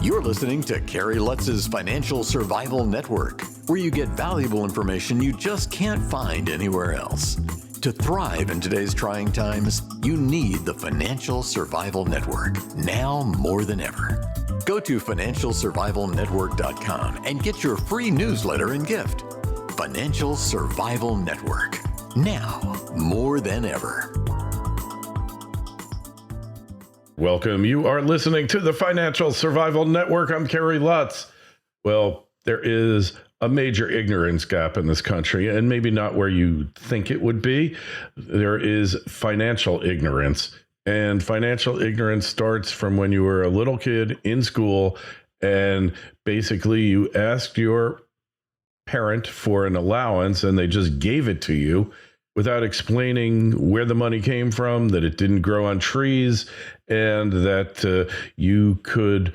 You're listening to Kerry Lutz's Financial Survival Network, where you get valuable information you just can't find anywhere else. To thrive in today's trying times, you need the Financial Survival Network, now more than ever. Go to financialsurvivalnetwork.com and get your free newsletter and gift. Financial Survival Network, now more than ever. Welcome. You are listening to the Financial Survival Network. I'm Kerry Lutz. Well, there is a major ignorance gap in this country, and maybe not where you think it would be. There is financial ignorance, and financial ignorance starts from when you were a little kid in school, and basically you asked your parent for an allowance, and they just gave it to you without explaining where the money came from, that it didn't grow on trees, and that you could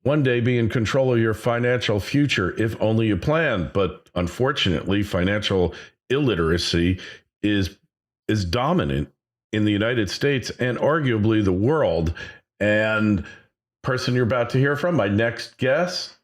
one day be in control of your financial future if only you planned. But unfortunately, financial illiteracy is dominant in the United States and arguably the world. And person you're about to hear from, my next guest,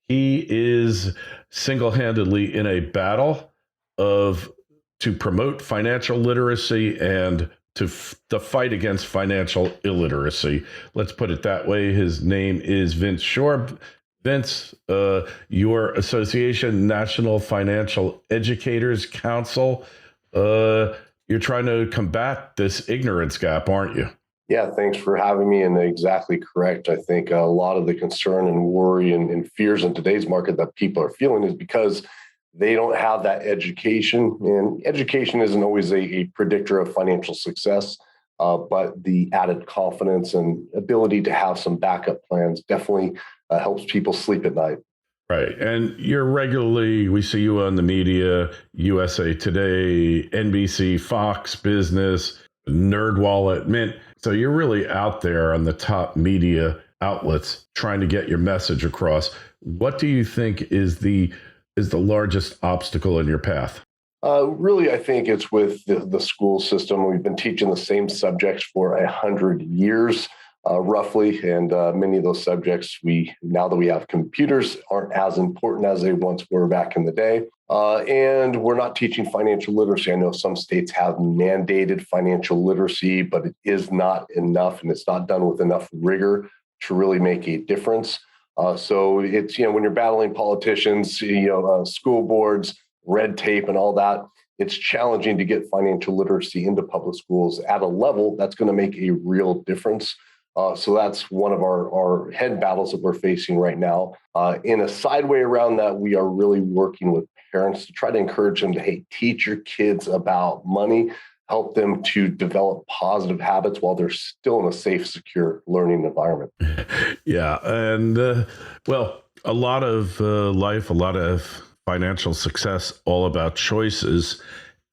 he is single-handedly in a battle to promote financial literacy and to the fight against financial illiteracy. Let's put it that way. His name is Vince Shorb. Vince, your association, National Financial Educators Council, you're trying to combat this ignorance gap, aren't you? Yeah, thanks for having me. And exactly correct. I think a lot of the concern and worry and fears in today's market that people are feeling is because they don't have that education, and education isn't always a predictor of financial success, but the added confidence and ability to have some backup plans definitely helps people sleep at night. Right. And we see you on the media, USA Today, NBC, Fox Business, NerdWallet, Mint. So you're really out there on the top media outlets trying to get your message across. What do you think is the largest obstacle in your path? Really, I think it's with the school system. We've been teaching the same subjects for 100 years, roughly, and many of those subjects, now that we have computers, aren't as important as they once were back in the day. And we're not teaching financial literacy. I know some states have mandated financial literacy, but it is not enough, and it's not done with enough rigor to really make a difference. So it's, when you're battling politicians, school boards, red tape and all that, it's challenging to get financial literacy into public schools at a level that's going to make a real difference. So that's one of our head battles that we're facing right now. In a side way around that, we are really working with parents to try to encourage them to, teach your kids about money, help them to develop positive habits while they're still in a safe, secure learning environment. Yeah. And a lot of life, a lot of financial success, all about choices.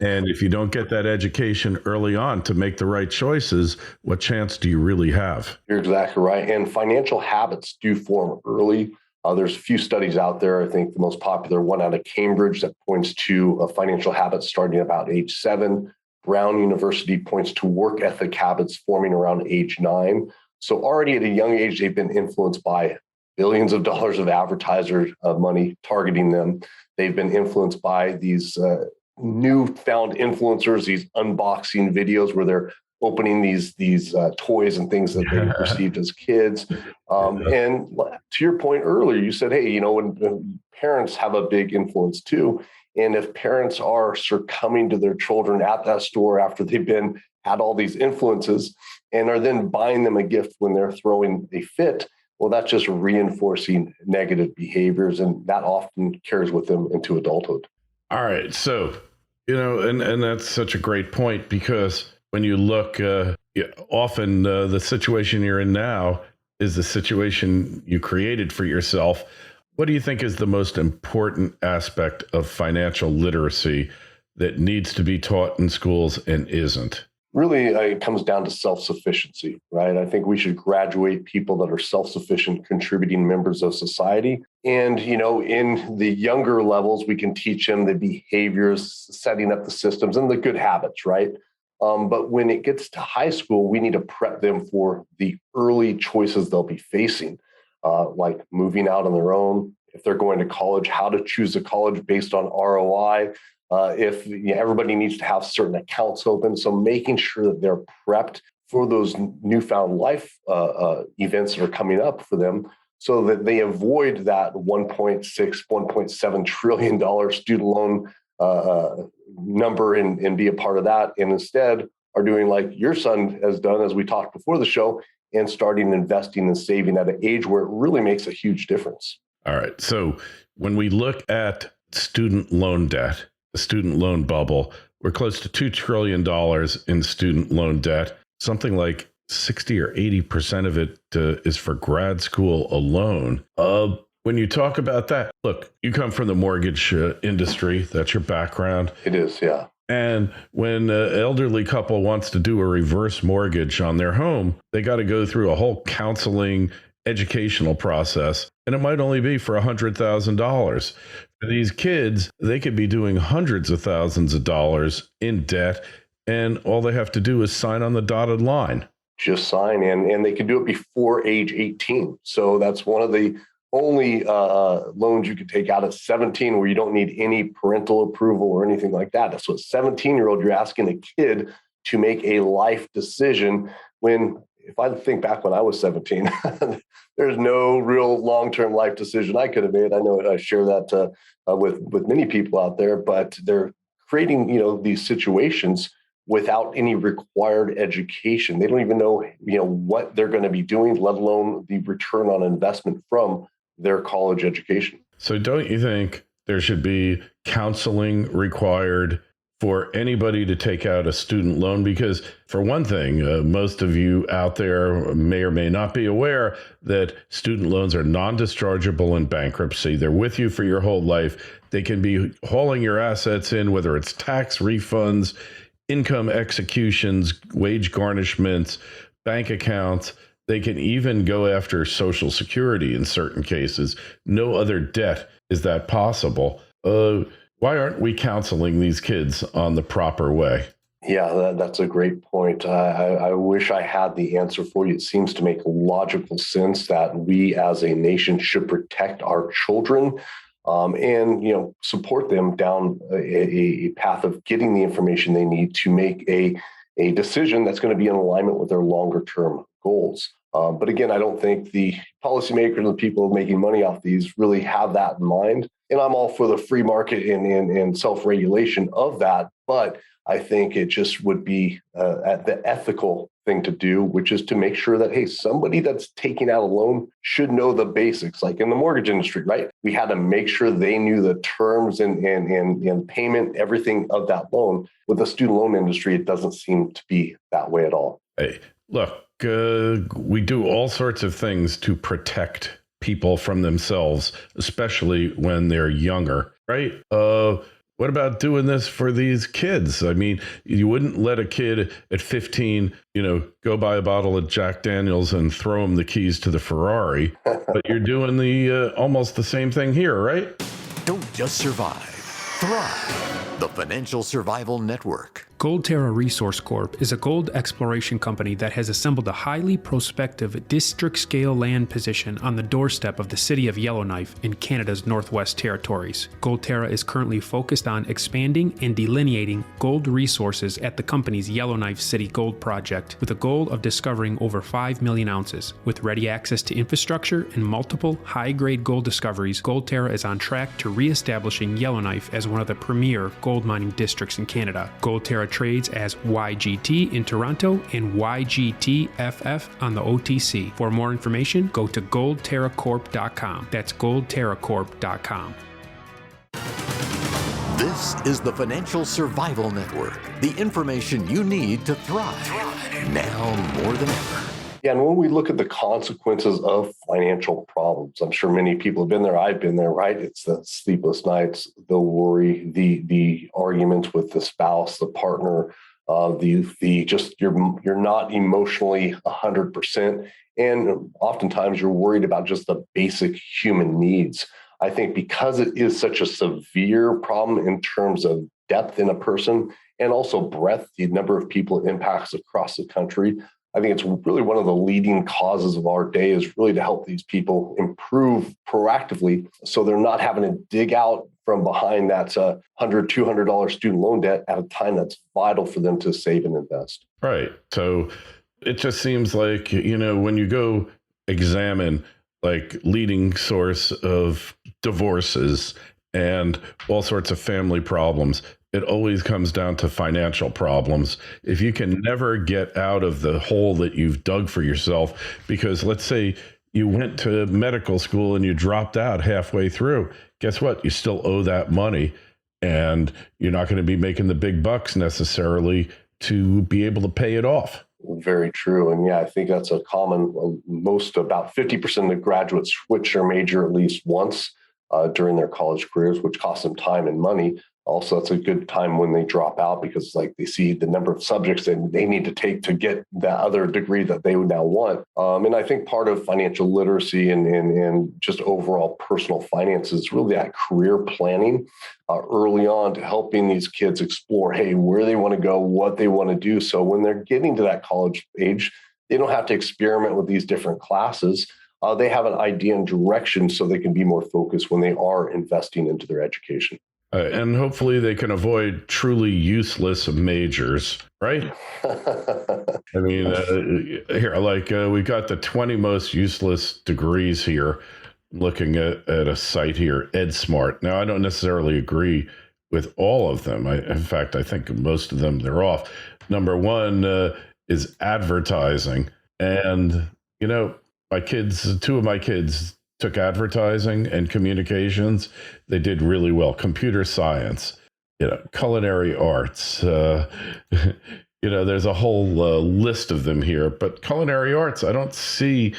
And if you don't get that education early on to make the right choices, what chance do you really have? You're exactly right. And financial habits do form early. There's a few studies out there. I think the most popular one out of Cambridge that points to financial habits starting about age 7. Brown University points to work ethic habits forming around age 9. So already at a young age, they've been influenced by billions of dollars of advertiser money targeting them. They've been influenced by these newfound influencers, these unboxing videos where they're opening these toys and things that they received as kids. And to your point earlier, you said, when parents have a big influence too. And if parents are succumbing to their children at that store after they've had all these influences and are then buying them a gift when they're throwing a fit, well, that's just reinforcing negative behaviors. And that often carries with them into adulthood. All right. So, and that's such a great point, because when you look, often the situation you're in now is the situation you created for yourself. What do you think is the most important aspect of financial literacy that needs to be taught in schools and isn't? Really, it comes down to self-sufficiency, right? I think we should graduate people that are self-sufficient, contributing members of society. And, in the younger levels, we can teach them the behaviors, setting up the systems and the good habits, right? But when it gets to high school, we need to prep them for the early choices they'll be facing. like moving out on their own. If they're going to college, how to choose a college based on ROI. If everybody needs to have certain accounts open. So making sure that they're prepped for those newfound life events that are coming up for them, so that they avoid that $1.7 trillion student loan number and be a part of that, and instead are doing like your son has done, as we talked before the show, and starting investing and saving at an age where it really makes a huge difference. All right. So when we look at student loan debt, the student loan bubble, we're close to $2 trillion in student loan debt. Something like 60 or 80% of it is for grad school alone. When you talk about that, look, you come from the mortgage industry. That's your background. It is, yeah. And when an elderly couple wants to do a reverse mortgage on their home, they got to go through a whole counseling, educational process, and it might only be for $100,000. For these kids, they could be doing hundreds of thousands of dollars in debt, and all they have to do is sign on the dotted line. Just sign, and they can do it before age 18. So that's one of the only loans you can take out at 17 where you don't need any parental approval or anything like that. That's what 17-year-old, you're asking a kid to make a life decision when, if I think back when I was 17, there's no real long-term life decision I could have made. I know I share that with many people out there, but they're creating, these situations without any required education. They don't even know, what they're going to be doing, let alone the return on investment from their college education. So don't you think there should be counseling required for anybody to take out a student loan? Because for one thing, most of you out there may or may not be aware that student loans are non-dischargeable in bankruptcy. They're with you for your whole life. They can be hauling your assets in, whether it's tax refunds, income executions, wage garnishments, bank accounts. They can even go after Social Security in certain cases. No other debt is that possible. Why aren't we counseling these kids on the proper way? Yeah, that's a great point. I wish I had the answer for you. It seems to make logical sense that we as a nation should protect our children and support them down a path of getting the information they need to make a decision that's going to be in alignment with their longer term goals. But again, I don't think the policymakers and the people making money off these really have that in mind. And I'm all for the free market and self-regulation of that. But I think it just would be the ethical thing to do, which is to make sure that, hey, somebody that's taking out a loan should know the basics, like in the mortgage industry, right? We had to make sure they knew the terms and payment, everything of that loan. With the student loan industry, it doesn't seem to be that way at all. Hey, look, we do all sorts of things to protect people from themselves, especially when they're younger, right? What about doing this for these kids? I mean, you wouldn't let a kid at 15, go buy a bottle of Jack Daniels and throw him the keys to the Ferrari, but you're doing the almost the same thing here, right? Don't just survive, thrive. The Financial Survival Network. Goldterra Resource Corp is a gold exploration company that has assembled a highly prospective district-scale land position on the doorstep of the city of Yellowknife in Canada's Northwest Territories. Goldterra is currently focused on expanding and delineating gold resources at the company's Yellowknife City Gold Project, with a goal of discovering over 5 million ounces. With ready access to infrastructure and multiple high-grade gold discoveries, Goldterra is on track to re-establishing Yellowknife as one of the premier gold mining districts in Canada. Goldterra trades as YGT in Toronto and YGTFF on the OTC. For more information, go to goldterracorp.com. That's goldterracorp.com. This is the Financial Survival Network, the information you need to thrive now more than ever. Yeah, and when we look at the consequences of financial problems, I'm sure many people have been there. I've been there, right? It's the sleepless nights, the worry, the arguments with the spouse, the partner, you're not emotionally 100%, and oftentimes you're worried about just the basic human needs. I think because it is such a severe problem in terms of depth in a person and also breadth, the number of people it impacts across the country, I think it's really one of the leading causes of our day is really to help these people improve proactively so they're not having to dig out from behind that $100, $200 student loan debt at a time that's vital for them to save and invest. Right. So it just seems like, when you go examine like leading source of divorces and all sorts of family problems, it always comes down to financial problems. If you can never get out of the hole that you've dug for yourself, because let's say you went to medical school and you dropped out halfway through, guess what? You still owe that money, and you're not going to be making the big bucks necessarily to be able to pay it off. Very true. And yeah, I think that's a common, about 50% of graduates switch their major at least once during their college careers, which costs them time and money. Also, that's a good time when they drop out because they see the number of subjects that they need to take to get that other degree that they would now want. And I think part of financial literacy and just overall personal finance is really that career planning early on to helping these kids explore, hey, where they want to go, what they want to do. So when they're getting to that college age, they don't have to experiment with these different classes. They have an idea and direction so they can be more focused when they are investing into their education. And hopefully they can avoid truly useless majors, right? I mean, here, we got the 20 most useless degrees here, looking at a site here, EdSmart. Now, I don't necessarily agree with all of them. In fact, I think most of them, they're off. Number one is advertising. And, two of my kids took advertising and communications. They did really well. Computer science, culinary arts. There's a whole list of them here. But culinary arts, I don't see.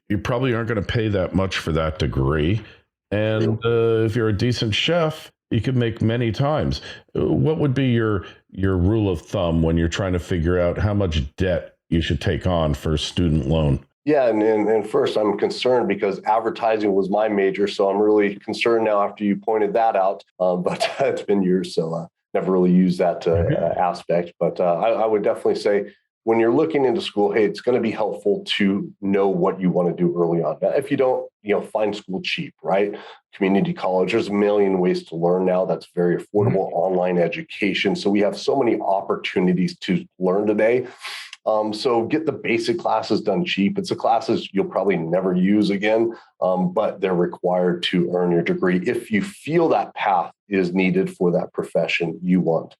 You probably aren't going to pay that much for that degree. And if you're a decent chef, you can make many times. What would be your rule of thumb when you're trying to figure out how much debt you should take on for a student loan? Yeah, and first, I'm concerned because advertising was my major, so I'm really concerned now after you pointed that out. But it's been years, so never really used that aspect. But I would definitely say when you're looking into school, hey, it's going to be helpful to know what you want to do early on. Now, if you don't, find school cheap, right? Community college, there's a million ways to learn now. That's very affordable online education. So we have so many opportunities to learn today. So get the basic classes done cheap. It's the classes you'll probably never use again, but they're required to earn your degree if you feel that path is needed for that profession you want.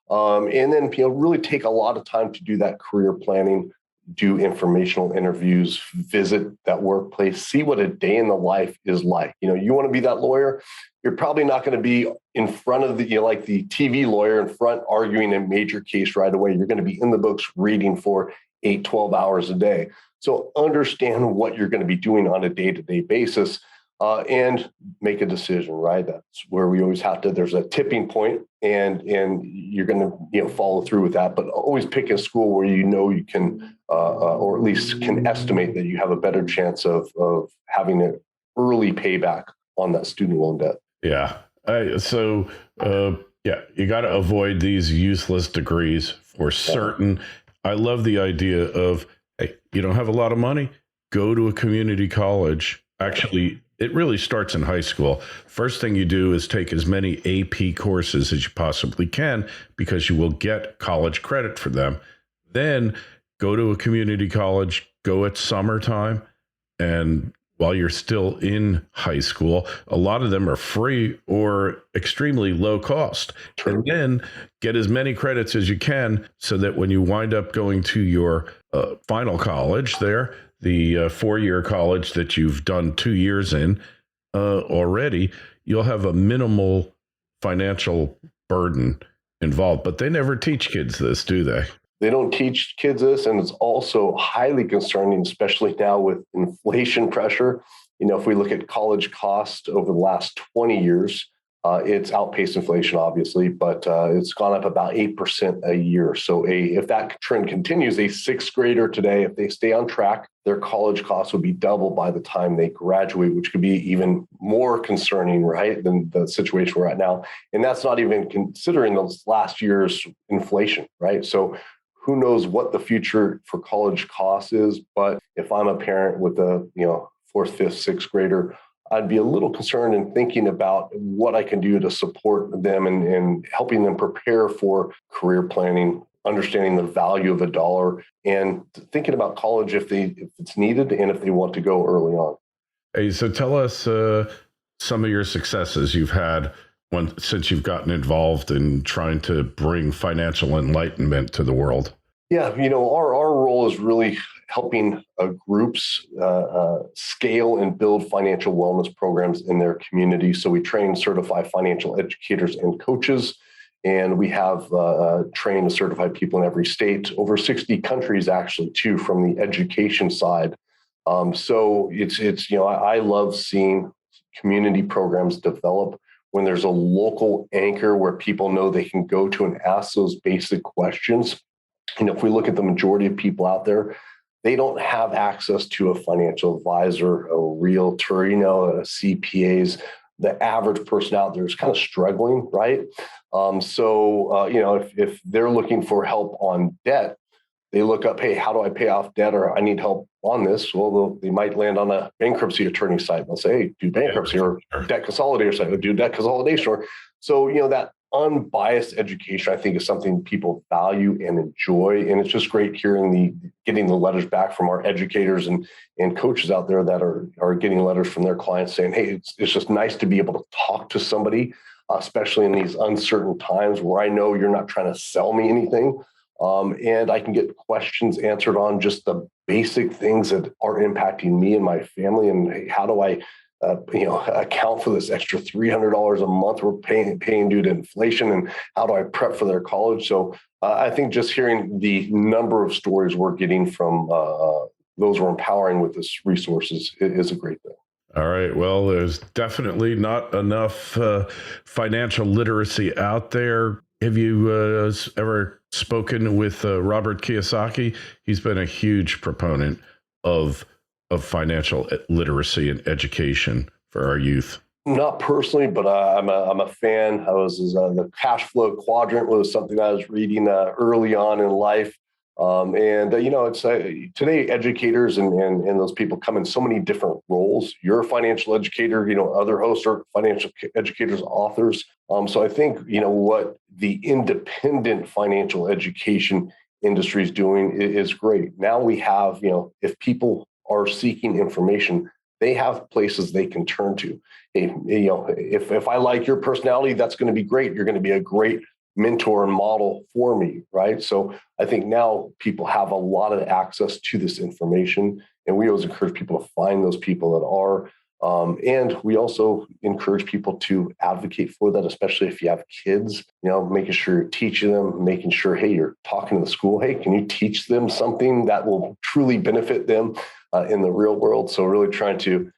And then really take a lot of time to do that career planning, do informational interviews, visit that workplace, see what a day in the life is like. You want to be that lawyer. You're probably not going to be in front of the TV lawyer in front arguing a major case right away. You're going to be in the books reading for 8, 12 hours a day. So understand what you're going to be doing on a day-to-day basis and make a decision, right? That's where we always have to, there's a tipping point and you're going to follow through with that, but always pick a school where you can, or at least can estimate that you have a better chance of having an early payback on that student loan debt. Yeah. You got to avoid these useless degrees for certain. I love the idea of, hey, you don't have a lot of money, go to a community college. Actually, it really starts in high school. First thing you do is take as many AP courses as you possibly can because you will get college credit for them. Then go to a community college, go at summertime, and while you're still in high school, a lot of them are free or extremely low cost. True. And then get as many credits as you can so that when you wind up going to your final college there, the 4-year college that you've done 2 years in already, you'll have a minimal financial burden involved. But they never teach kids this, do they? They don't teach kids this, and it's also highly concerning, especially now with inflation pressure. If we look at college cost over the last 20 years, it's outpaced inflation, obviously, but it's gone up about 8% a year. So if that trend continues, a sixth grader today, if they stay on track, their college costs would be double by the time they graduate, which could be even more concerning, right, than the situation we're at now. And that's not even considering those last year's inflation, right? So who knows what the future for college costs is. But if I'm a parent with a, fourth, fifth, sixth grader, I'd be a little concerned in thinking about what I can do to support them and helping them prepare for career planning, understanding the value of a dollar, and thinking about college if it's needed and if they want to go early on. Hey, so tell us some of your successes you've had since you've gotten involved in trying to bring financial enlightenment to the world. Yeah, our role is really helping groups scale and build financial wellness programs in their community. So we train, certify financial educators and coaches, and we have trained and certified people in every state, over 60 countries actually too, from the education side. So it's I love seeing community programs develop when there's a local anchor where people know they can go to and ask those basic questions. If we look at the majority of people out there, they don't have access to a financial advisor, a realtor, CPAs. The average person out there is kind of struggling, right? If they're looking for help on debt, they look up, hey, how do I pay off debt? Or I need help on this. Well, they might land on a bankruptcy attorney site. They'll say, hey, do bankruptcy, or debt consolidator site, or do debt consolidation. Or so, that unbiased education, I think, is something people value and enjoy. And it's just great getting the letters back from our educators and coaches out there that are getting letters from their clients saying, hey, it's just nice to be able to talk to somebody, especially in these uncertain times where I know you're not trying to sell me anything. And I can get questions answered on just the basic things that are impacting me and my family. And hey, how do I account for this extra $300 a month we're paying due to inflation, and how do I prep for their college? So I think just hearing the number of stories we're getting from those we're empowering with this resources is a great thing. All right. Well, there's definitely not enough financial literacy out there. Have you ever spoken with Robert Kiyosaki? He's been a huge proponent of financial literacy and education for our youth. Not personally, but I'm a fan. The cash flow quadrant was something I was reading early on in life. It's today educators and those people come in so many different roles. You're a financial educator, other hosts are financial educators, authors. So I think, what the independent financial education industry is doing is great. Now we have, if people are seeking information, they have places they can turn to. Hey, if I like your personality, that's going to be great. You're going to be a great mentor and model for me, right? So I think now people have a lot of access to this information, and we always encourage people to find those people that are. And we also encourage people to advocate for that, especially if you have kids, making sure you're teaching them, making sure, hey, you're talking to the school. Hey, can you teach them something that will truly benefit them in the real world? So really trying to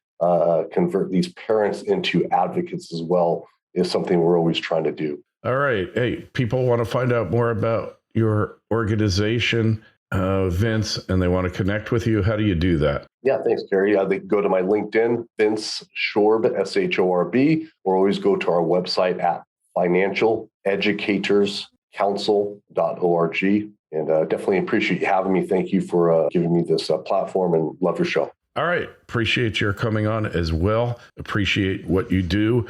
convert these parents into advocates as well is something we're always trying to do. All right. Hey, people want to find out more about your organization, Vince, and they want to connect with you. How do you do that? Yeah, thanks, Kerry. They go to my LinkedIn, Vince Shorb, SHORB, or always go to our website at financialeducatorscouncil.org. And definitely appreciate you having me. Thank you for giving me this platform, and love your show. All right. Appreciate your coming on as well. Appreciate what you do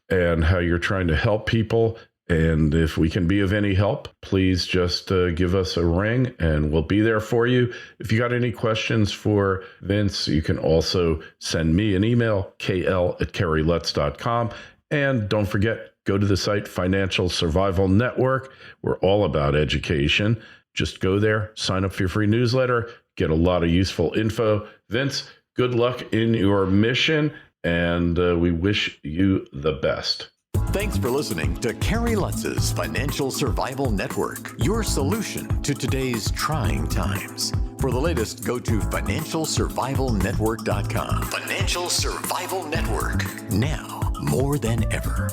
and how you're trying to help people. And if we can be of any help, please just give us a ring and we'll be there for you. If you got any questions for Vince, you can also send me an email, kl@kerrylutz.com. And don't forget, go to the site Financial Survival Network. We're all about education. Just go there, sign up for your free newsletter, get a lot of useful info. Vince, good luck in your mission, and we wish you the best. Thanks for listening to Kerry Lutz's Financial Survival Network, your solution to today's trying times. For the latest, go to financialsurvivalnetwork.com. Financial Survival Network, now more than ever.